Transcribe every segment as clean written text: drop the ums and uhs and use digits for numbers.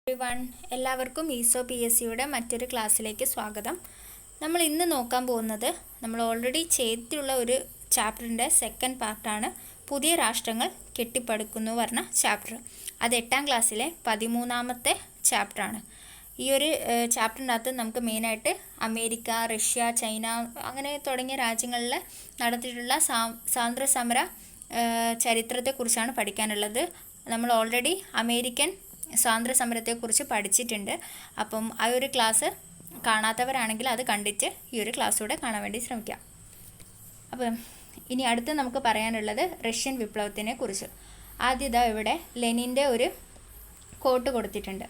Everyone, എല്ലാവർക്കും ഈസോ P S സിയുടെ മറ്റൊരു ക്ലാസ്സിലേക്ക് സ്വാഗതം. നമ്മൾ ഇന്ന് നോക്കാൻ പോകുന്നത് നമ്മൾ ഓൾറെഡി ചെയ്തിട്ടുള്ള ഒരു ചാപ്റ്ററിൻ്റെ സെക്കൻഡ് പാർട്ടാണ്. പുതിയ രാഷ്ട്രങ്ങൾ കെട്ടിപ്പടുക്കുന്നു പറഞ്ഞ ചാപ്റ്റർ. അത് 8ാം ക്ലാസ്സിലെ 13ാമത്തെ ചാപ്റ്ററാണ്. ഈ ഒരു ചാപ്റ്ററിനകത്ത് നമുക്ക് മെയിനായിട്ട് അമേരിക്ക, റഷ്യ, ചൈന അങ്ങനെ തുടങ്ങിയ രാജ്യങ്ങളിൽ നടത്തിയിട്ടുള്ള സ്വാതന്ത്ര്യ സമര ചരിത്രത്തെക്കുറിച്ചാണ് പഠിക്കാനുള്ളത്. നമ്മൾ ഓൾറെഡി അമേരിക്കൻ സ്വാതന്ത്ര്യ സമരത്തെക്കുറിച്ച് പഠിച്ചിട്ടുണ്ട്. അപ്പം ആ ഒരു ക്ലാസ് കാണാത്തവരാണെങ്കിൽ അത് കണ്ടിട്ട് ഈ ഒരു ക്ലാസ്സൂടെ കാണാൻ വേണ്ടി ശ്രമിക്കാം. അപ്പം ഇനി അടുത്ത് നമുക്ക് പറയാനുള്ളത് റഷ്യൻ വിപ്ലവത്തിനെ കുറിച്ച്. ആദ്യത ഇവിടെ ലെനിൻ്റെ ഒരു കോട്ട് കൊടുത്തിട്ടുണ്ട്,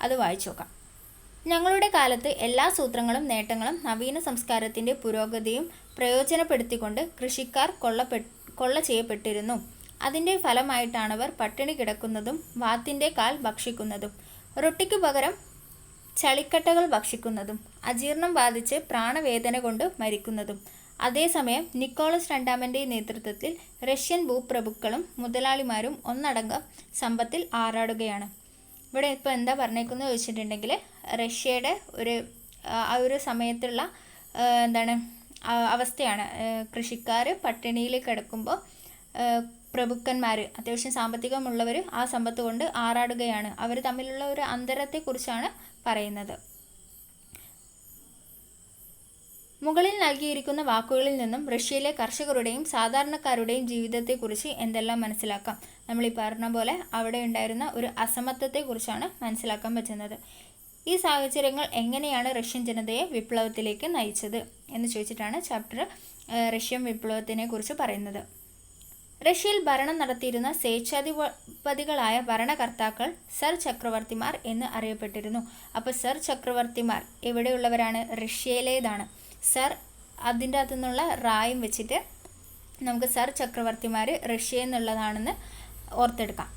അത് വായിച്ചു നോക്കാം. ഞങ്ങളുടെ കാലത്ത് എല്ലാ സൂത്രങ്ങളും നേട്ടങ്ങളും നവീന സംസ്കാരത്തിൻ്റെ പുരോഗതിയും പ്രയോജനപ്പെടുത്തിക്കൊണ്ട് കൃഷിക്കാർ കൊള്ള ചെയ്യപ്പെട്ടിരുന്നു. അതിൻ്റെ ഫലമായിട്ടാണവർ പട്ടിണി കിടക്കുന്നതും വാത്തിൻ്റെ കാൽ ഭക്ഷിക്കുന്നതും റൊട്ടിക്ക് പകരം ചളിക്കട്ടകൾ ഭക്ഷിക്കുന്നതും അജീർണം ബാധിച്ച് പ്രാണവേദന കൊണ്ട് മരിക്കുന്നതും. അതേസമയം നിക്കോളസ് രണ്ടാമൻ്റെ നേതൃത്വത്തിൽ റഷ്യൻ ഭൂപ്രഭുക്കളും മുതലാളിമാരും ഒന്നടങ്കം സമ്പത്തിൽ ആറാടുകയാണ്. ഇവിടെ ഇപ്പോൾ എന്താ പറഞ്ഞേക്കുന്നത് ചോദിച്ചിട്ടുണ്ടെങ്കിൽ റഷ്യയുടെ ആ ഒരു സമയത്തുള്ള അവസ്ഥയാണ്. കൃഷിക്കാർ പട്ടിണിയിൽ കിടക്കുമ്പോൾ പ്രഭുക്കന്മാർ, അത്യാവശ്യം സാമ്പത്തികമുള്ളവർ ആ സമ്പത്ത് കൊണ്ട് ആറാടുകയാണ്. അവർ തമ്മിലുള്ള ഒരു അന്തരത്തെക്കുറിച്ചാണ് പറയുന്നത്. മുകളിൽ നൽകിയിരിക്കുന്ന വാക്കുകളിൽ നിന്നും റഷ്യയിലെ കർഷകരുടെയും സാധാരണക്കാരുടെയും ജീവിതത്തെക്കുറിച്ച് എന്തെല്ലാം മനസ്സിലാക്കാം? നമ്മൾ ഈ പറഞ്ഞ പോലെ അവിടെ ഉണ്ടായിരുന്ന ഒരു അസമത്വത്തെക്കുറിച്ചാണ് മനസ്സിലാക്കാൻ പറ്റുന്നത്. ഈ സാഹചര്യങ്ങൾ എങ്ങനെയാണ് റഷ്യൻ ജനതയെ വിപ്ലവത്തിലേക്ക് നയിച്ചത് എന്ന് ചോദിച്ചിട്ടാണ് ചാപ്റ്റർ റഷ്യൻ വിപ്ലവത്തിനെ കുറിച്ച് പറയുന്നത്. റഷ്യയിൽ ഭരണം നടത്തിയിരുന്ന സ്വേച്ഛാധിപതികളായ ഭരണകർത്താക്കൾ സർ ചക്രവർത്തിമാർ എന്ന് അറിയപ്പെട്ടിരുന്നു. അപ്പോൾ സർ ചക്രവർത്തിമാർ എവിടെയുള്ളവരാണ്? റഷ്യയിലേതാണ്. സർ അതിൻ്റെ അകത്തു നിന്നുള്ള റായും വെച്ചിട്ട് നമുക്ക് സർ ചക്രവർത്തിമാർ റഷ്യ എന്നുള്ളതാണെന്ന് ഓർത്തെടുക്കാം.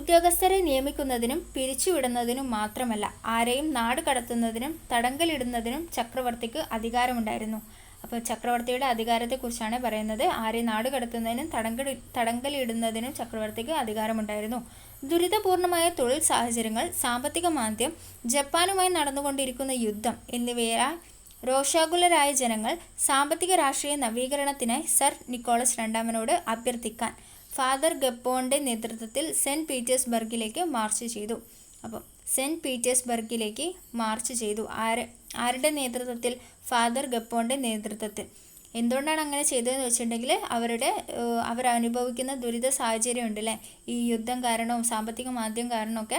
ഉദ്യോഗസ്ഥരെ നിയമിക്കുന്നതിനും പിരിച്ചുവിടുന്നതിനും മാത്രമല്ല, ആരെയും നാട് കടത്തുന്നതിനും തടങ്കലിടുന്നതിനും ചക്രവർത്തിക്ക് അധികാരമുണ്ടായിരുന്നു. അപ്പോൾ ചക്രവർത്തിയുടെ അധികാരത്തെക്കുറിച്ചാണ് പറയുന്നത്. ആരെ നാട് കടത്തുന്നതിനും തടങ്കലിടുന്നതിനും ചക്രവർത്തിക്ക് അധികാരമുണ്ടായിരുന്നു. ദുരിതപൂർണമായ തൊഴിൽ സാഹചര്യങ്ങൾ, സാമ്പത്തിക മാന്ദ്യം, ജപ്പാനുമായി നടന്നുകൊണ്ടിരിക്കുന്ന യുദ്ധം എന്നിവയാൽ രോഷാകുലരായ ജനങ്ങൾ സാമ്പത്തിക രാഷ്ട്രീയ നവീകരണത്തിനായി സർ നിക്കോളസ് രണ്ടാമനോട് അഭ്യർത്ഥിക്കാൻ ഫാദർ ഗപ്പോണിൻ്റെ നേതൃത്വത്തിൽ സെൻറ്റ് പീറ്റേഴ്സ്ബർഗിലേക്ക് മാർച്ച് ചെയ്തു. അപ്പം സെൻറ്റ് പീറ്റേഴ്സ്ബർഗിലേക്ക് മാർച്ച് ചെയ്തു. ആരുടെ നേതൃത്വത്തിൽ? ഫാദർ ഗപ്പോണിൻ്റെ നേതൃത്വത്തിൽ. എന്തുകൊണ്ടാണ് അങ്ങനെ ചെയ്തതെന്ന് വെച്ചിട്ടുണ്ടെങ്കിൽ അവരനുഭവിക്കുന്ന ദുരിത സാഹചര്യം ഉണ്ടല്ലേ, ഈ യുദ്ധം കാരണവും സാമ്പത്തിക മാന്ദ്യം കാരണമൊക്കെ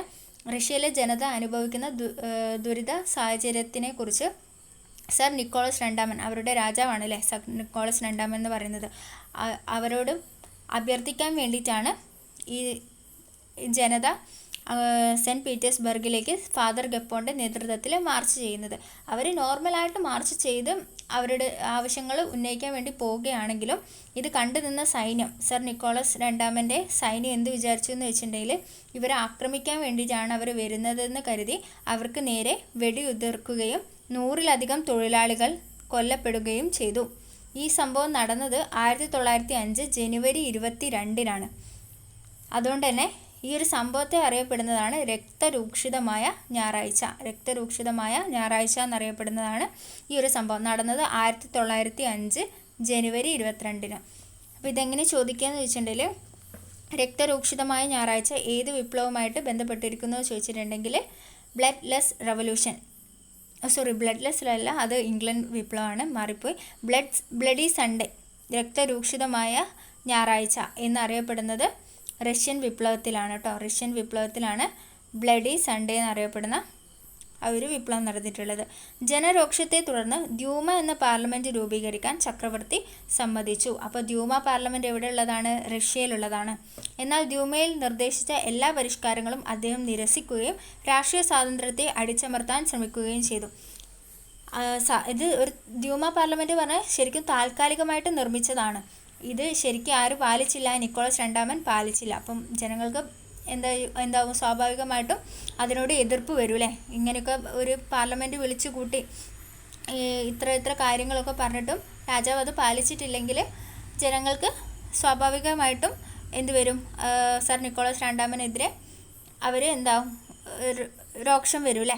റഷ്യയിലെ ജനത അനുഭവിക്കുന്ന ദുരിത സാഹചര്യത്തിനെ കുറിച്ച് സർ നിക്കോളസ് രണ്ടാമൻ, അവരുടെ രാജാവാണല്ലേ സർ നിക്കോളസ് രണ്ടാമൻ എന്ന് പറയുന്നത്, അവരോട് അഭ്യർത്ഥിക്കാൻ വേണ്ടിയിട്ടാണ് ഈ ജനത സെൻറ്റ് പീറ്റേഴ്സ്ബർഗിലേക്ക് ഫാദർ ഗപ്പോണിൻ്റെ നേതൃത്വത്തിൽ മാർച്ച് ചെയ്യുന്നത്. അവർ നോർമലായിട്ട് മാർച്ച് ചെയ്ത് അവരുടെ ആവശ്യങ്ങൾ ഉന്നയിക്കാൻ വേണ്ടി പോവുകയാണെങ്കിലും ഇത് കണ്ടു നിന്ന സൈന്യം, സർ നിക്കോളസ് രണ്ടാമൻ്റെ സൈന്യം എന്ത് വിചാരിച്ചു എന്ന് വെച്ചിട്ടുണ്ടെങ്കിൽ ഇവരെ ആക്രമിക്കാൻ വേണ്ടിയിട്ടാണ് അവർ വരുന്നതെന്ന് കരുതി അവർക്ക് നേരെ വെടിയുതിർക്കുകയും 100-ലധികം തൊഴിലാളികൾ കൊല്ലപ്പെടുകയും ചെയ്തു. ഈ സംഭവം നടന്നത് 1905 ജനുവരി 22-നാണ്. അതുകൊണ്ട് തന്നെ ഈ ഒരു സംഭവത്തെ അറിയപ്പെടുന്നതാണ് രക്തരൂക്ഷിതമായ ഞായറാഴ്ച. രക്തരൂക്ഷിതമായ ഞായറാഴ്ച എന്നറിയപ്പെടുന്നതാണ് ഈ ഒരു സംഭവം. നടന്നത് 1905 ജനുവരി 22-ന്. അപ്പോൾ ഇതെങ്ങനെ ചോദിക്കുകയെന്ന് ചോദിച്ചിട്ടുണ്ടെങ്കിൽ രക്തരൂക്ഷിതമായ ഞായറാഴ്ച ഏത് വിപ്ലവമായിട്ട് ബന്ധപ്പെട്ടിരിക്കുന്നു ചോദിച്ചിട്ടുണ്ടെങ്കിൽ ബ്ലഡ്ലെസ് അല്ല, അത് ഇംഗ്ലണ്ട് വിപ്ലവമാണ്, മാറിപ്പോയി. ബ്ലഡി സൺഡേ, രക്തരൂക്ഷിതമായ ഞായറാഴ്ച എന്നറിയപ്പെടുന്നത് റഷ്യൻ വിപ്ലവത്തിലാണ് കേട്ടോ. റഷ്യൻ വിപ്ലവത്തിലാണ് ബ്ലഡി സൺഡേ എന്നറിയപ്പെടുന്ന ആ ഒരു വിപ്ലവം നടന്നിട്ടുള്ളത്. ജനരോക്ഷത്തെ തുടർന്ന് ദ്യൂമ എന്ന പാർലമെൻറ്റ് രൂപീകരിക്കാൻ ചക്രവർത്തി സമ്മതിച്ചു. അപ്പോൾ ദ്യൂമ പാർലമെൻറ്റ് എവിടെയുള്ളതാണ്? റഷ്യയിലുള്ളതാണ്. എന്നാൽ ദ്യൂമയിൽ നിർദ്ദേശിച്ച എല്ലാ പരിഷ്കാരങ്ങളും അദ്ദേഹം നിരസിക്കുകയും രാഷ്ട്രീയ സ്വാതന്ത്ര്യത്തെ അടിച്ചമർത്താൻ ശ്രമിക്കുകയും ചെയ്തു. ഇത് ഒരു ദ്യൂമ പാർലമെൻറ്റ് പറഞ്ഞാൽ ശരിക്കും താൽക്കാലികമായിട്ട് നിർമ്മിച്ചതാണ്. ഇത് ശരിക്കും ആര് പാലിച്ചില്ല? നിക്കോളസ് രണ്ടാമൻ പാലിച്ചില്ല. അപ്പം ജനങ്ങൾക്ക് എന്താവും? സ്വാഭാവികമായിട്ടും അതിനോട് എതിർപ്പ് വരൂല്ലേ. ഇങ്ങനെയൊക്കെ ഒരു പാർലമെൻറ്റ് വിളിച്ചു കൂട്ടി ഇത്ര കാര്യങ്ങളൊക്കെ പറഞ്ഞിട്ടും രാജാവ് അത് പാലിച്ചിട്ടില്ലെങ്കിൽ ജനങ്ങൾക്ക് സ്വാഭാവികമായിട്ടും എന്ത് വരും? സർ നിക്കോളസ് രണ്ടാമനെതിരെ അവർ എന്താവും? രോക്ഷം വരും അല്ലേ.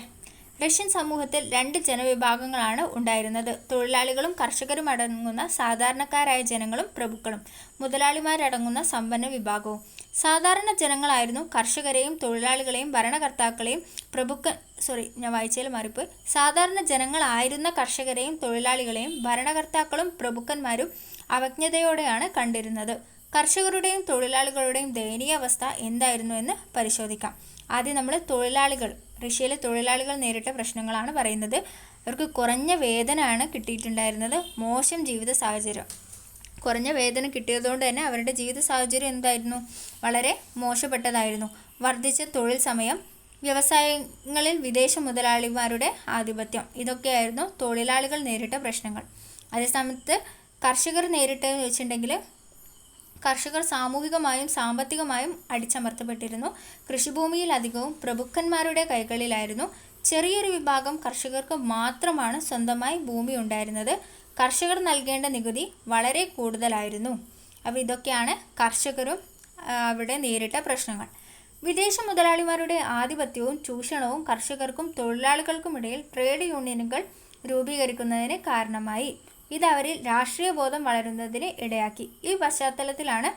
റഷ്യൻ സമൂഹത്തിൽ 2 ജനവിഭാഗങ്ങളാണ് ഉണ്ടായിരുന്നത്. തൊഴിലാളികളും കർഷകരും അടങ്ങുന്ന സാധാരണക്കാരായ ജനങ്ങളും പ്രഭുക്കളും, മുതലാളിമാരടങ്ങുന്ന സമ്പന്ന വിഭാഗവും. സാധാരണ ജനങ്ങളായിരുന്നു കർഷകരെയും തൊഴിലാളികളെയും ഭരണകർത്താക്കളെയും സാധാരണ ജനങ്ങളായിരുന്ന കർഷകരെയും തൊഴിലാളികളെയും ഭരണകർത്താക്കളും പ്രഭുക്കന്മാരും അവജ്ഞതയോടെയാണ് കണ്ടിരുന്നത്. കർഷകരുടെയും തൊഴിലാളികളുടെയും ദയനീയ അവസ്ഥ എന്തായിരുന്നു എന്ന് പരിശോധിക്കാം. ആദ്യം നമ്മൾ റഷ്യയിലെ തൊഴിലാളികൾ നേരിട്ട പ്രശ്നങ്ങളാണ് പറയുന്നത്. അവർക്ക് കുറഞ്ഞ വേതനമാണ് കിട്ടിയിട്ടുണ്ടായിരുന്നത്. മോശം ജീവിത സാഹചര്യം. കുറഞ്ഞ വേതനം കിട്ടിയതുകൊണ്ട് തന്നെ അവരുടെ ജീവിത സാഹചര്യം എന്തായിരുന്നു? വളരെ മോശപ്പെട്ടതായിരുന്നു. വർദ്ധിച്ച തൊഴിൽ സമയം, വ്യവസായങ്ങളിൽ വിദേശ മുതലാളിമാരുടെ ആധിപത്യം, ഇതൊക്കെയായിരുന്നു തൊഴിലാളികൾ നേരിട്ട പ്രശ്നങ്ങൾ. അതേസമയത്ത് കർഷകർ നേരിട്ടെന്ന് വെച്ചിട്ടുണ്ടെങ്കിൽ കർഷകർ സാമൂഹികമായും സാമ്പത്തികമായും അടിച്ചമർത്തപ്പെട്ടിരുന്നു. കൃഷിഭൂമിയിൽ അധികവും പ്രഭുക്കന്മാരുടെ കൈകളിലായിരുന്നു. ചെറിയൊരു വിഭാഗം കർഷകർക്ക് മാത്രമാണ് സ്വന്തമായി ഭൂമി ഉണ്ടായിരുന്നത്. കർഷകർ നൽകേണ്ട നികുതി വളരെ കൂടുതലായിരുന്നു. അപ്പോൾ ഇതൊക്കെയാണ് കർഷകരും അവിടെ നേരിട്ട പ്രശ്നങ്ങൾ. വിദേശ മുതലാളിമാരുടെ ആധിപത്യവും ചൂഷണവും കർഷകർക്കും തൊഴിലാളികൾക്കുമിടയിൽ ട്രേഡ് യൂണിയനുകൾ രൂപീകരിക്കുന്നതിന് കാരണമായി. ഇത് അവരിൽ രാഷ്ട്രീയ ബോധം വളരുന്നതിന് ഇടയാക്കി. ഈ പശ്ചാത്തലത്തിലാണ്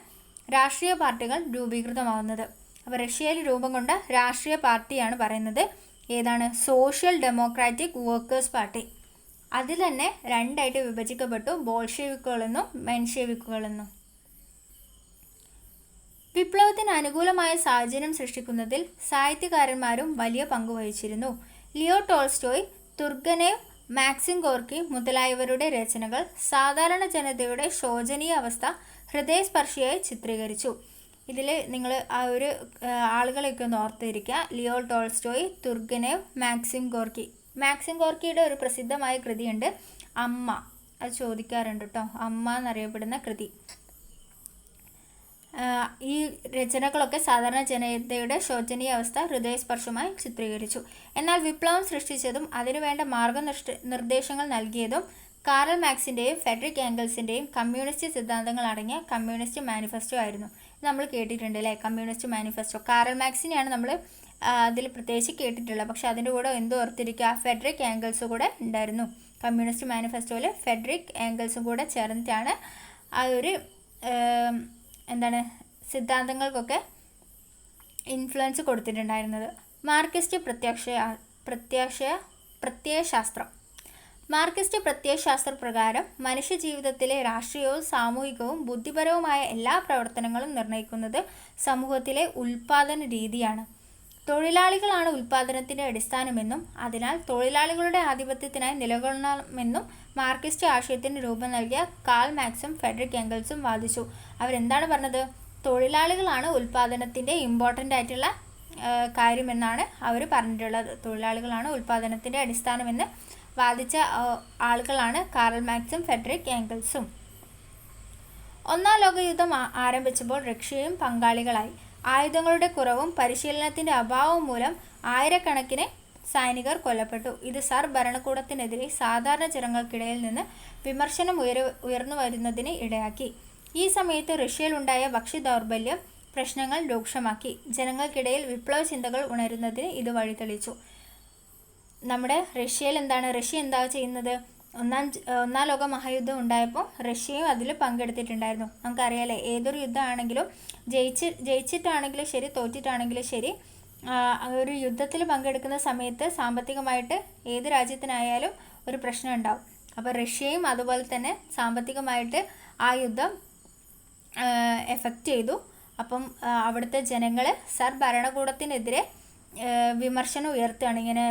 രാഷ്ട്രീയ പാർട്ടികൾ രൂപീകൃതമാവുന്നത്. അപ്പോൾ റഷ്യയിൽ രൂപം കൊണ്ട രാഷ്ട്രീയ പാർട്ടിയാണ് പറയുന്നത് ഏതാണ്? Social democratic workers party. അതിൽ തന്നെ 2ആയിട്ട് വിഭജിക്കപ്പെട്ടു, ബോൾഷെവിക്കുകളെന്നും മെൻഷെവിക്കുകളെന്നും. വിപ്ലവത്തിന് അനുകൂലമായ സാഹചര്യം സൃഷ്ടിക്കുന്നതിൽ സാഹിത്യകാരന്മാരും വലിയ പങ്ക് വഹിച്ചിരുന്നു. Leo Tolstoy, Turgenev, Maxim Gorky മുതലായവരുടെ രചനകൾ സാധാരണ ജനതയുടെ ശോചനീയ അവസ്ഥ ഹൃദയസ്പർശിയായി ചിത്രീകരിച്ചു. ഇതിൽ നിങ്ങൾ ആ ഒരു ആളുകളെയൊക്കെ ഒന്ന് ഓർത്തിരിക്കുക. Leo Tolstoy, Turgenev, Maxim Gorky. Maxim ഗോർക്കിയുടെ ഒരു പ്രസിദ്ധമായ കൃതിയുണ്ട് അമ്മ. അത് ചോദിക്കാറുണ്ട് കേട്ടോ. അമ്മ എന്നറിയപ്പെടുന്ന കൃതി. ഈ രചനകളൊക്കെ സാധാരണ ജനതയുടെ ശോചനീയ അവസ്ഥ ഹൃദയസ്പർശമായി ചിത്രീകരിച്ചു. എന്നാൽ വിപ്ലവം സൃഷ്ടിച്ചതും അതിനുവേണ്ട മാർഗനിർദ്ദേശങ്ങൾ നൽകിയതും കാറൽ മാക്സിൻ്റെയും ഫെഡറിക് ഏംഗൽസിൻ്റെയും കമ്മ്യൂണിസ്റ്റ് സിദ്ധാന്തങ്ങൾ അടങ്ങിയ കമ്മ്യൂണിസ്റ്റ് മാനിഫെസ്റ്റോ ആയിരുന്നു. നമ്മൾ കേട്ടിട്ടുണ്ട് അല്ലേ, കമ്മ്യൂണിസ്റ്റ് മാനിഫെസ്റ്റോ. കാറൽ മാക്സിനെയാണ് നമ്മൾ അതിൽ പ്രത്യേകിച്ച് കേട്ടിട്ടുള്ളത്. പക്ഷെ അതിൻ്റെ കൂടെ എന്തോ ഓർത്തിരിക്കുക, ഫെഡറിക് ഏംഗൽസ് കൂടെ ഉണ്ടായിരുന്നു. കമ്മ്യൂണിസ്റ്റ് മാനിഫെസ്റ്റോയിൽ ഫെഡറിക് ഏംഗൽസും കൂടെ ചേർന്നിട്ടാണ് ആ ഒരു സിദ്ധാന്തങ്ങൾക്കൊക്കെ ഇൻഫ്ലുവൻസ് കൊടുത്തിട്ടുണ്ടായിരുന്നത്. മാർക്സിസ്റ്റ് പ്രത്യയശാസ്ത്രം. മാർക്സിസ്റ്റ് പ്രത്യയശാസ്ത്ര പ്രകാരം മനുഷ്യ ജീവിതത്തിലെ രാഷ്ട്രീയവും സാമൂഹികവും ബുദ്ധിപരവുമായ എല്ലാ പ്രവർത്തനങ്ങളും നിർണ്ണയിക്കുന്നത് സമൂഹത്തിലെ ഉൽപാദന രീതിയാണ്. തൊഴിലാളികളാണ് ഉൽപാദനത്തിൻ്റെ അടിസ്ഥാനമെന്നും അതിനാൽ തൊഴിലാളികളുടെ ആധിപത്യത്തിനായി നിലകൊള്ളണമെന്നും മാർക്സിസ്റ്റ് ആശയത്തിന് രൂപം നൽകിയ കാൾ മാക്സും ഫെഡറിക് ഏംഗൽസും വാദിച്ചു. അവരെന്താണ് പറഞ്ഞത്? തൊഴിലാളികളാണ് ഉൽപാദനത്തിൻ്റെ ഇമ്പോർട്ടൻ്റ് ആയിട്ടുള്ള കാര്യമെന്നാണ് അവർ പറഞ്ഞിട്ടുള്ളത്. തൊഴിലാളികളാണ് ഉൽപാദനത്തിൻ്റെ അടിസ്ഥാനമെന്ന് വാദിച്ച ആളുകളാണ് കാറൽ മാക്സും ഫെഡറിക് ഏംഗൽസും. ഒന്നാം ലോകയുദ്ധം ആരംഭിച്ചപ്പോൾ റഷ്യയും പങ്കാളികളായി. ആയുധങ്ങളുടെ കുറവും പരിശീലനത്തിൻ്റെ അഭാവവും മൂലം ആയിരക്കണക്കിന് സൈനികർ കൊല്ലപ്പെട്ടു. ഇത് സർ ഭരണകൂടത്തിനെതിരെ സാധാരണ ജനങ്ങൾക്കിടയിൽ നിന്ന് വിമർശനം ഉയർന്നു വരുന്നതിന് ഇടയാക്കി. ഈ സമയത്ത് റഷ്യയിലുണ്ടായ ഭക്ഷ്യദൗർബല്യം പ്രശ്നങ്ങൾ രൂക്ഷമാക്കി. ജനങ്ങൾക്കിടയിൽ വിപ്ലവ ചിന്തകൾ ഉണരുന്നതിന് ഇത് വഴിതെളിച്ചു. നമ്മുടെ റഷ്യ എന്താ ചെയ്യുന്നത്? ഒന്നാം ലോക മഹായുദ്ധം ഉണ്ടായപ്പോൾ റഷ്യയും അതിൽ പങ്കെടുത്തിട്ടുണ്ടായിരുന്നു. നമുക്കറിയാലേ, ഏതൊരു യുദ്ധമാണെങ്കിലും ജയിച്ചിട്ടാണെങ്കിലും ശരി തോറ്റിട്ടാണെങ്കിലും ശരി ഒരു യുദ്ധത്തിൽ പങ്കെടുക്കുന്ന സമയത്ത് സാമ്പത്തികമായിട്ട് ഏത് രാജ്യത്തിനായാലും ഒരു പ്രശ്നം ഉണ്ടാവും. അപ്പോൾ റഷ്യയും അതുപോലെ തന്നെ സാമ്പത്തികമായിട്ട് ആ യുദ്ധം എഫക്റ്റ് ചെയ്തു. അപ്പം അവിടുത്തെ ജനങ്ങൾ സർ ഭരണകൂടത്തിനെതിരെ വിമർശനം ഉയർത്തുകയാണ്. ഇങ്ങനെ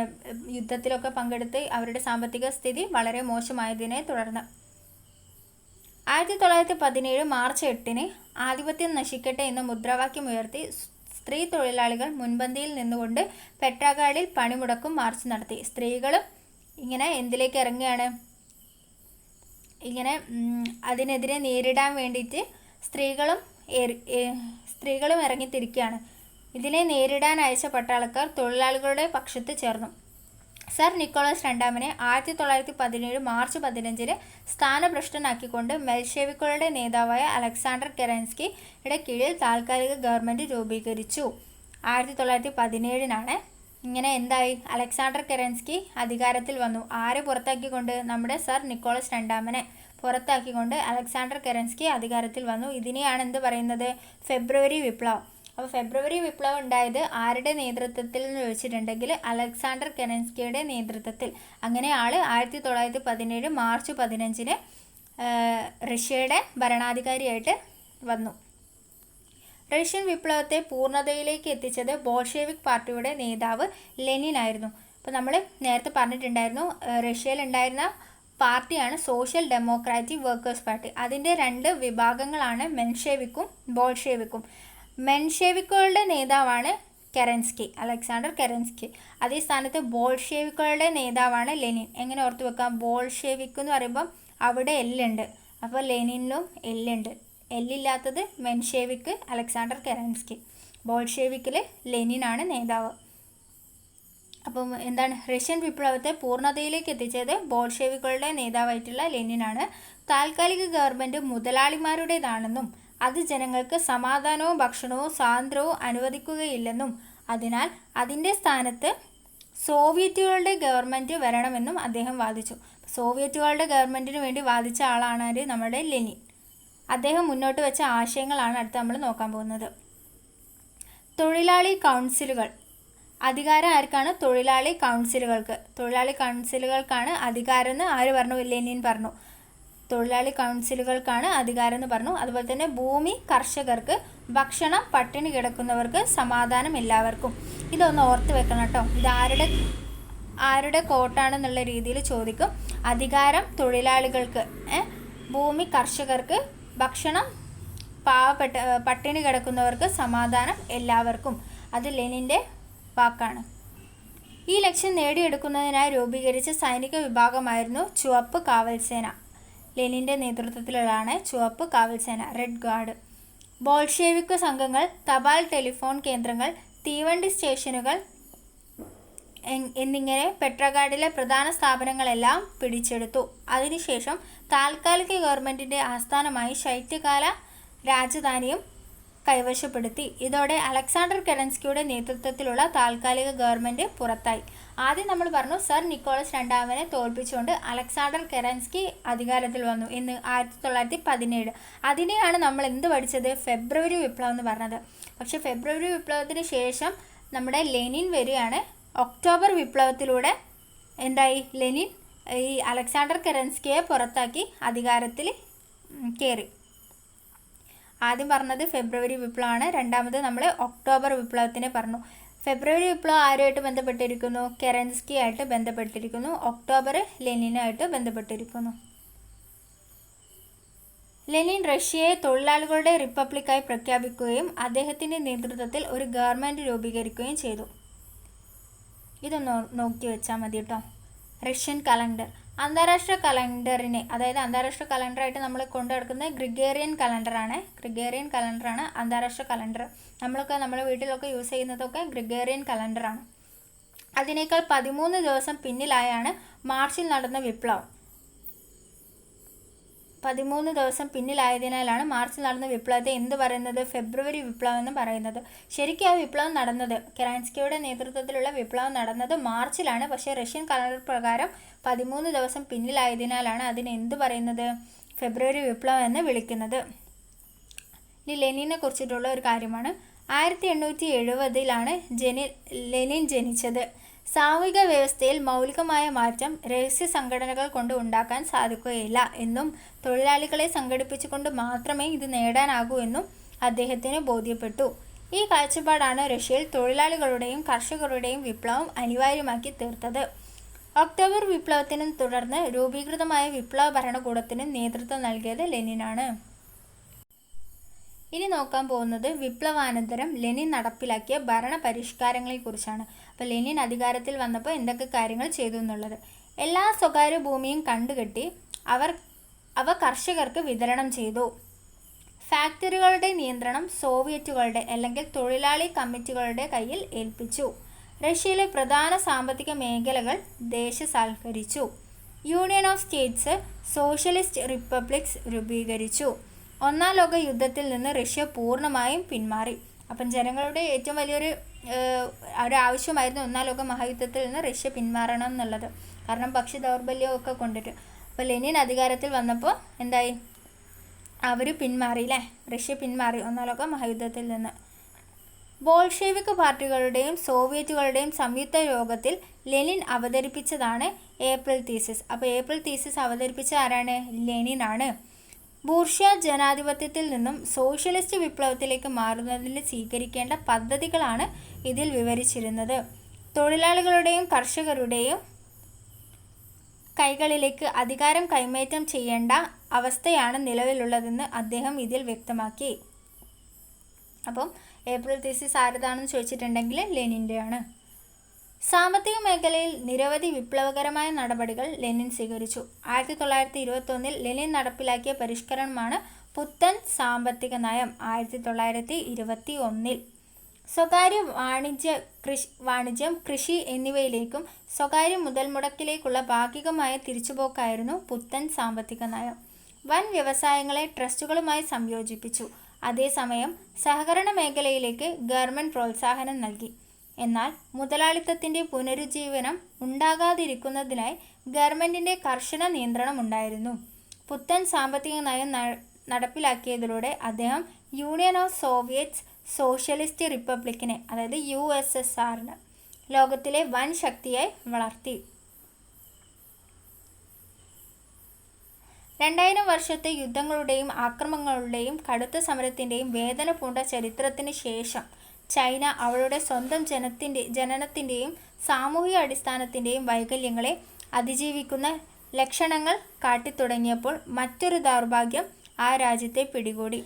യുദ്ധത്തിലൊക്കെ പങ്കെടുത്ത് അവരുടെ സാമ്പത്തിക സ്ഥിതി വളരെ മോശമായതിനെ തുടർന്ന് 1917 മാർച്ച് 8 ആധിപത്യം നശിക്കട്ടെ എന്ന മുദ്രാവാക്യം ഉയർത്തി സ്ത്രീ തൊഴിലാളികൾ മുൻപന്തിയിൽ നിന്നുകൊണ്ട് പെട്രാഗാഡിൽ പണിമുടക്കും മാർച്ച് നടത്തി. സ്ത്രീകളും ഇങ്ങനെ എന്തിലേക്ക് ഇറങ്ങുകയാണ്? ഇങ്ങനെ അതിനെതിരെ നേരിടാൻ വേണ്ടിയിട്ട് സ്ത്രീകളും ഇറങ്ങിത്തിരിക്കുകയാണ്. ഇതിനെ നേരിടാൻ അയച്ച പട്ടാളക്കാർ തൊഴിലാളികളുടെ പക്ഷത്ത് ചേർന്നു. സർ നിക്കോളാസ് രണ്ടാമനെ 1917 മാർച്ച് 15 സ്ഥാനഭ്രഷ്ടനാക്കിക്കൊണ്ട് മെൽഷെവിക്കുകളുടെ നേതാവായ അലക്സാണ്ടർ കെറൻസ്കിയുടെ കീഴിൽ താൽക്കാലിക ഗവൺമെൻറ് രൂപീകരിച്ചു. 1917 ഇങ്ങനെ എന്തായി, അലക്സാണ്ടർ കെറൻസ്കി അധികാരത്തിൽ വന്നു. ആരെ പുറത്താക്കിക്കൊണ്ട്? നമ്മുടെ സർ നിക്കോളസ് രണ്ടാമനെ പുറത്താക്കിക്കൊണ്ട് അലക്സാണ്ടർ കെറൻസ്കി അധികാരത്തിൽ വന്നു. ഇതിനെയാണ് എന്ത് പറയുന്നത്? ഫെബ്രുവരി വിപ്ലവം. അപ്പോൾ ഫെബ്രുവരി വിപ്ലവം ഉണ്ടായത് ആരുടെ നേതൃത്വത്തിൽ എന്ന് ചോദിച്ചിട്ടുണ്ടെങ്കിൽ അലക്സാണ്ടർ കെറൻസ്കിയുടെ നേതൃത്വത്തിൽ. അങ്ങനെ ആൾ 1917 മാർച്ച് 15 റഷ്യയുടെ ഭരണാധികാരിയായിട്ട് വന്നു. റഷ്യൻ വിപ്ലവത്തെ പൂർണ്ണതയിലേക്ക് എത്തിച്ചത് ബോൾഷെവിക് പാർട്ടിയുടെ നേതാവ് ലെനിൻ ആയിരുന്നു. അപ്പോൾ നമ്മൾ നേരത്തെ പറഞ്ഞിട്ടുണ്ടായിരുന്നു, റഷ്യയിലുണ്ടായിരുന്ന പാർട്ടിയാണ് സോഷ്യൽ ഡെമോക്രാറ്റിക് വർക്കേഴ്സ് പാർട്ടി. അതിൻ്റെ 2 വിഭാഗങ്ങളാണ് മെൻഷെവിക്കും ബോൾഷെവിക്കും. മെൻഷെവിക്കുകളുടെ നേതാവാണ് കെറൻസ്കി, അലക്സാണ്ടർ കെറൻസ്കി. അതേ സ്ഥാനത്ത് ബോൾഷെവിക്കുകളുടെ നേതാവാണ് ലെനിൻ. എങ്ങനെ ഓർത്ത് വെക്കാം? ബോൾഷെവിക്ക് എന്ന് പറയുമ്പം അവിടെ എല്ലുണ്ട്, അപ്പോൾ ലെനിനും എല്ലുണ്ട്. എല്ലില്ലാത്തത് മെൻഷെവിക്ക്, അലക്സാണ്ടർ കെറൻസ്കി. ബോൾഷെവിക്കിൽ ലെനിനാണ് നേതാവ്. അപ്പം എന്താണ്, റഷ്യൻ വിപ്ലവത്തെ പൂർണ്ണതയിലേക്ക് എത്തിച്ചത് ബോൾഷെവിക്കുകളുടെ നേതാവായിട്ടുള്ള ലെനിനാണ്. താൽക്കാലിക ഗവൺമെൻറ് മുതലാളിമാരുടേതാണെന്നും അത് ജനങ്ങൾക്ക് സമാധാനവും ഭക്ഷണവും സ്വാതന്ത്ര്യവും അനുവദിക്കുകയില്ലെന്നും അതിനാൽ അതിൻ്റെ സ്ഥാനത്ത് സോവിയറ്റുകളുടെ ഗവൺമെൻറ് വരണമെന്നും അദ്ദേഹം വാദിച്ചു. സോവിയറ്റുകളുടെ ഗവൺമെൻറ്റിന് വേണ്ടി വാദിച്ച ആളാണ് നമ്മുടെ ലെനിൻ. അദ്ദേഹം മുന്നോട്ട് വെച്ച ആശയങ്ങളാണ് അടുത്ത് നമ്മൾ നോക്കാൻ പോകുന്നത്. തൊഴിലാളി കൗൺസിലുകൾ. അധികാരം ആർക്കാണ്? തൊഴിലാളി കൗൺസിലുകൾക്ക്. തൊഴിലാളി കൗൺസിലുകൾക്കാണ് അധികാരം എന്ന് ആര് പറഞ്ഞു? ലെനിൻ പറഞ്ഞു. തൊഴിലാളി കൗൺസിലുകൾക്കാണ് അധികാരം എന്ന് പറഞ്ഞു. അതുപോലെ തന്നെ ഭൂമി കർഷകർക്ക്, ഭക്ഷണം പട്ടിണി കിടക്കുന്നവർക്ക്, സമാധാനം എല്ലാവർക്കും. ഇതൊന്ന് ഓർത്ത് വെക്കണം കേട്ടോ. ഇത് ആരുടെ കോട്ടാണെന്നുള്ള രീതിയിൽ ചോദിക്കും. അധികാരം തൊഴിലാളികൾക്ക്, ഭൂമി കർഷകർക്ക്, ഭക്ഷണം പട്ടിണി കിടക്കുന്നവർക്ക്, സമാധാനം എല്ലാവർക്കും. അത് ലെനിൻ്റെ വാക്കാണ്. ഈ ലക്ഷ്യം നേടിയെടുക്കുന്നതിനായി രൂപീകരിച്ച സൈനിക വിഭാഗമായിരുന്നു ചുവപ്പ് കാവൽസേന. ലെനിൻ്റെ നേതൃത്വത്തിലുള്ളതാണ് ചുവപ്പ് കാവൽസേന, റെഡ് ഗാർഡ്. ബോൾഷെവിക് സംഘങ്ങൾ തപാൽ, ടെലിഫോൺ കേന്ദ്രങ്ങൾ, തീവണ്ടി സ്റ്റേഷനുകൾ എന്നിങ്ങനെ പെട്രോഗ്രാഡിലെ പ്രധാന സ്ഥാപനങ്ങളെല്ലാം പിടിച്ചെടുത്തു. അതിനുശേഷം താൽക്കാലിക ഗവൺമെൻറ്റിൻ്റെ ആസ്ഥാനമായി ശൈത്യകാല രാജധാനിയും കൈവശപ്പെടുത്തി. ഇതോടെ അലക്സാണ്ടർ കെറൻസ്കിയുടെ നേതൃത്വത്തിലുള്ള താൽക്കാലിക ഗവൺമെൻറ് പുറത്തായി. ആദ്യം നമ്മൾ പറഞ്ഞു സർ നിക്കോളസ് രണ്ടാമനെ തോൽപ്പിച്ചുകൊണ്ട് അലക്സാണ്ടർ കെറൻസ്കി അധികാരത്തിൽ വന്നു എന്ന് 1917. അതിനെയാണ് നമ്മൾ എന്ത് പഠിച്ചത്? ഫെബ്രുവരി വിപ്ലവം എന്ന് പറഞ്ഞത്. പക്ഷേ ഫെബ്രുവരി വിപ്ലവത്തിന് ശേഷം നമ്മുടെ ലെനിൻ വരികയാണ്. ഒക്ടോബർ വിപ്ലവത്തിലൂടെ എന്തായി? ലെനിൻ ഈ അലക്സാണ്ടർ കെറൻസ്കിയെ പുറത്താക്കി അധികാരത്തിൽ കയറി. ആദ്യം പറഞ്ഞത് ഫെബ്രുവരി വിപ്ലവമാണ്. രണ്ടാമത് നമ്മൾ ഒക്ടോബർ വിപ്ലവത്തിനെ പറഞ്ഞു. ഫെബ്രുവരി വിപ്ലവം ആരുമായിട്ട് ബന്ധപ്പെട്ടിരിക്കുന്നു? കെറൻസ്കി ആയിട്ട് ബന്ധപ്പെട്ടിരിക്കുന്നു. ഒക്ടോബർ ലെനിനുമായിട്ട് ബന്ധപ്പെട്ടിരിക്കുന്നു. ലെനിൻ റഷ്യയെ തൊഴിലാളികളുടെ റിപ്പബ്ലിക്കായി പ്രഖ്യാപിക്കുകയും അദ്ദേഹത്തിൻ്റെ നേതൃത്വത്തിൽ ഒരു ഗവൺമെൻറ് രൂപീകരിക്കുകയും ചെയ്തു. ഇതൊന്ന് നോക്കി വെച്ചാൽ മതി കേട്ടോ. Russian calendar. അന്താരാഷ്ട്ര കലണ്ടറിനെ, അതായത് അന്താരാഷ്ട്ര കലണ്ടറായിട്ട് നമ്മൾ കൊണ്ടു നടക്കുന്നത് ഗ്രിഗേറിയൻ കലണ്ടറാണ് അന്താരാഷ്ട്ര കലണ്ടർ. നമ്മുടെ വീട്ടിലൊക്കെ യൂസ് ചെയ്യുന്നതൊക്കെ ഗ്രിഗേറിയൻ കലണ്ടറാണ്. അതിനേക്കാൾ 13 ദിവസം പിന്നിലായാണ് മാർച്ചിൽ നടന്ന വിപ്ലവം. 13 ദിവസം പിന്നിലായതിനാലാണ് മാർച്ചിൽ നടന്ന വിപ്ലവത്തെ എന്ത് പറയുന്നത്? ഫെബ്രുവരി വിപ്ലവം എന്ന് പറയുന്നത്. ശരിക്കും ആ വിപ്ലവം നടന്നത്, കെറൻസ്കിയുടെ നേതൃത്വത്തിലുള്ള വിപ്ലവം നടന്നത് മാർച്ചിലാണ്. പക്ഷേ റഷ്യൻ കലണ്ടർ പ്രകാരം 13 ദിവസം പിന്നിലായതിനാലാണ് അതിന് എന്ത് പറയുന്നത്? ഫെബ്രുവരി വിപ്ലവം എന്ന് വിളിക്കുന്നത്. ഇനി ലെനിനെ കുറിച്ചിട്ടുള്ള ഒരു കാര്യമാണ്. 1870-ലാണ് ലെനിൻ ജനിച്ചത്. സാമൂഹിക വ്യവസ്ഥയിൽ മൗലികമായ മാറ്റം രഹസ്യ സംഘടനകൾ കൊണ്ട് ഉണ്ടാക്കാൻ സാധിക്കുകയില്ല എന്നും തൊഴിലാളികളെ സംഘടിപ്പിച്ചുകൊണ്ട് മാത്രമേ ഇത് നേടാനാകൂ എന്നും അദ്ദേഹത്തിന് ബോധ്യപ്പെട്ടു. ഈ കാഴ്ചപ്പാടാണ് റഷ്യയിൽ തൊഴിലാളികളുടെയും കർഷകരുടെയും വിപ്ലവം അനിവാര്യമാക്കി തീർത്തത്. ഒക്ടോബർ വിപ്ലവത്തിനും തുടർന്ന് രൂപീകൃതമായ വിപ്ലവ ഭരണകൂടത്തിനും നേതൃത്വം നൽകിയത് ലെനിനാണ്. ഇനി നോക്കാൻ പോകുന്നത് വിപ്ലവാനന്തരം ലെനിൻ നടപ്പിലാക്കിയ ഭരണ പരിഷ്കാരങ്ങളെക്കുറിച്ചാണ്. അപ്പോൾ ലെനിൻ അധികാരത്തിൽ വന്നപ്പോൾ എന്തൊക്കെ കാര്യങ്ങൾ ചെയ്തു എന്നുള്ളത്. എല്ലാ സ്വകാര്യ ഭൂമിയും കണ്ടുകെട്ടി അവ കർഷകർക്ക് വിതരണം ചെയ്തു. ഫാക്ടറികളുടെ നിയന്ത്രണം സോവിയറ്റുകളുടെ അല്ലെങ്കിൽ തൊഴിലാളി കമ്മിറ്റികളുടെ കയ്യിൽ ഏൽപ്പിച്ചു. റഷ്യയിലെ പ്രധാന സാമ്പത്തിക മേഖലകൾ ദേശസാൽക്കരിച്ചു. Union of states, socialist republics രൂപീകരിച്ചു. ഒന്നാം ലോക യുദ്ധത്തിൽ നിന്ന് റഷ്യ പൂർണ്ണമായും പിന്മാറി. അപ്പം ജനങ്ങളുടെ ഏറ്റവും വലിയൊരു ഒരാവശ്യമായിരുന്നു ഒന്നാം ലോക മഹായുദ്ധത്തിൽ നിന്ന് റഷ്യ പിന്മാറണം എന്നുള്ളത്. കാരണം ഭക്ഷ്യ ദൗർബല്യമൊക്കെ കൊണ്ടിട്ട്. അപ്പോൾ ലെനിൻ അധികാരത്തിൽ വന്നപ്പോൾ എന്തായി, അവർ പിന്മാറി അല്ലേ, റഷ്യ പിന്മാറി ഒന്നാം ലോക മഹായുദ്ധത്തിൽ നിന്ന്. ബോൾഷെവിക് പാർട്ടികളുടെയും സോവിയറ്റുകളുടെയും സംയുക്ത യോഗത്തിൽ ലെനിൻ അവതരിപ്പിച്ചതാണ് ഏപ്രിൽ തീസിസ്. അപ്പോൾ ഏപ്രിൽ തീസിസ് അവതരിപ്പിച്ച ആരാണ്? ലെനിനാണ്. ബൂർഷ്വാ ജനാധിപത്യത്തിൽ നിന്നും സോഷ്യലിസ്റ്റ് വിപ്ലവത്തിലേക്ക് മാറുന്നതിന് സ്വീകരിക്കേണ്ട പദ്ധതികളാണ് ഇതിൽ വിവരിച്ചിരുന്നത്. തൊഴിലാളികളുടെയും കർഷകരുടെയും കൈകളിലേക്ക് അധികാരം കൈമാറ്റം ചെയ്യേണ്ട അവസ്ഥയാണ് നിലവിലുള്ളതെന്ന് അദ്ദേഹം ഇതിൽ വ്യക്തമാക്കി. അപ്പം ഏപ്രിൽ തീസിസ് ആരതാണെന്ന് ചോദിച്ചിട്ടുണ്ടെങ്കിൽ ലെനിൻ്റെയാണ്. സാമ്പത്തിക മേഖലയിൽ നിരവധി വിപ്ലവകരമായ നടപടികൾ ലെനിൻ സ്വീകരിച്ചു. 1921 ലെനിൻ നടപ്പിലാക്കിയ പരിഷ്കരണമാണ് പുത്തൻ സാമ്പത്തിക നയം. 1921 സ്വകാര്യ വാണിജ്യം, കൃഷി എന്നിവയിലേക്കും സ്വകാര്യ മുതൽ മുടക്കിലേക്കുള്ള ഭാഗികമായ തിരിച്ചുപോക്കായിരുന്നു പുത്തൻ സാമ്പത്തിക നയം. വൻ വ്യവസായങ്ങളെ ട്രസ്റ്റുകളുമായി സംയോജിപ്പിച്ചു. അതേസമയം സഹകരണ മേഖലയിലേക്ക് ഗവൺമെൻറ് പ്രോത്സാഹനം നൽകി. എന്നാൽ മുതലാളിത്തത്തിൻ്റെ പുനരുജ്ജീവനം ഉണ്ടാകാതിരിക്കുന്നതിനായി ഗവൺമെൻറ്റിൻ്റെ കർശന നിയന്ത്രണം ഉണ്ടായിരുന്നു. പുത്തൻ സാമ്പത്തിക നയം നടപ്പിലാക്കിയതിലൂടെ അദ്ദേഹം യൂണിയൻ ഓഫ് സോവിയറ്റ് സോഷ്യലിസ്റ്റ് റിപ്പബ്ലിക്കിനെ, അതായത് USSRനെ ലോകത്തിലെ വൻ ശക്തിയായി വളർത്തി. 2000 വർഷത്തെ യുദ്ധങ്ങളുടെയും ആക്രമണങ്ങളുടെയും കടുത്ത സമരത്തിൻ്റെയും വേദന പൂണ്ട ചരിത്രത്തിന് ശേഷം ചൈന അവളുടെ സ്വന്തം ജനനത്തിൻ്റെയും സാമൂഹിക അടിസ്ഥാനത്തിൻ്റെയും വൈകല്യങ്ങളെ അതിജീവിക്കുന്ന ലക്ഷണങ്ങൾ കാട്ടിത്തുടങ്ങിയപ്പോൾ മറ്റൊരു ദൗർഭാഗ്യം ആ രാജ്യത്തെ പിടികൂടി.